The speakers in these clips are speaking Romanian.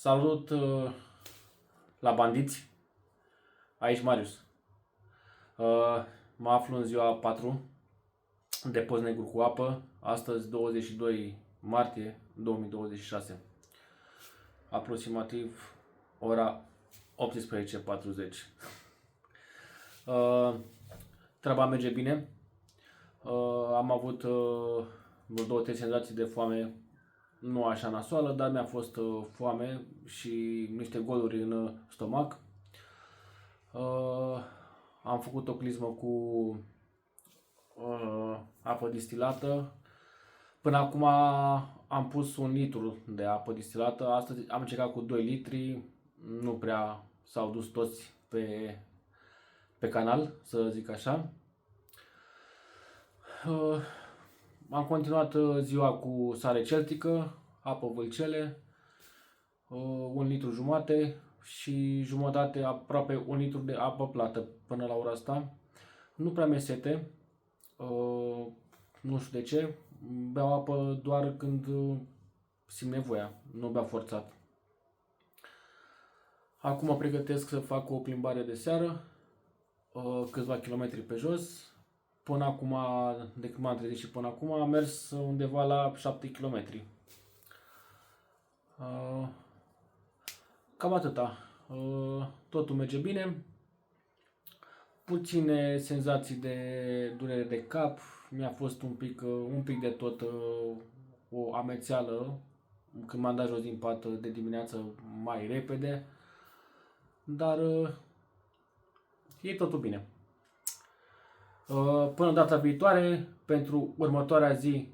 Salut la bandiți, aici Marius. Mă aflu în ziua 4 de post negru cu apă, astăzi 22 martie 2026, aproximativ ora 18:40. Treaba merge bine, am avut vreo 2-3 senzații de foame, nu așa nasoală, dar mi-a fost foame și niște goluri în stomac. Am făcut o clismă cu apă distilată. Până acum am pus 1 litru de apă distilată. Astăzi am încercat cu 2 litri. Nu prea s-au dus toți pe canal, să zic așa. Am continuat ziua cu sare celtică, apă vâlcele, 1 litru jumate și jumătate, aproape 1 litru de apă plată până la ora asta. Nu prea mi-e sete, nu știu de ce, beau apă doar când simt nevoia, nu beau forțat. Acum mă pregătesc să fac o plimbare de seară, câțiva kilometri pe jos. Până acum, de când m-am trezit și până acum, am mers undeva la 7 km. Cam atâta. Totul merge bine. Puține senzații de durere de cap. Mi-a fost un pic de tot o amețeală când m-am dat jos din pat de dimineață mai repede. Dar e totul bine. Până data viitoare, pentru următoarea zi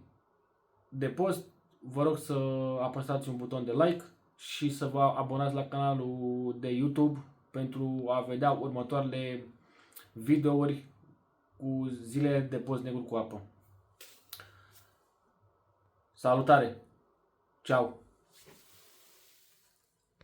de post, vă rog să apăsați un buton de like și să vă abonați la canalul de YouTube pentru a vedea următoarele videouri cu zilele de post negru cu apă. Salutare! Ceau!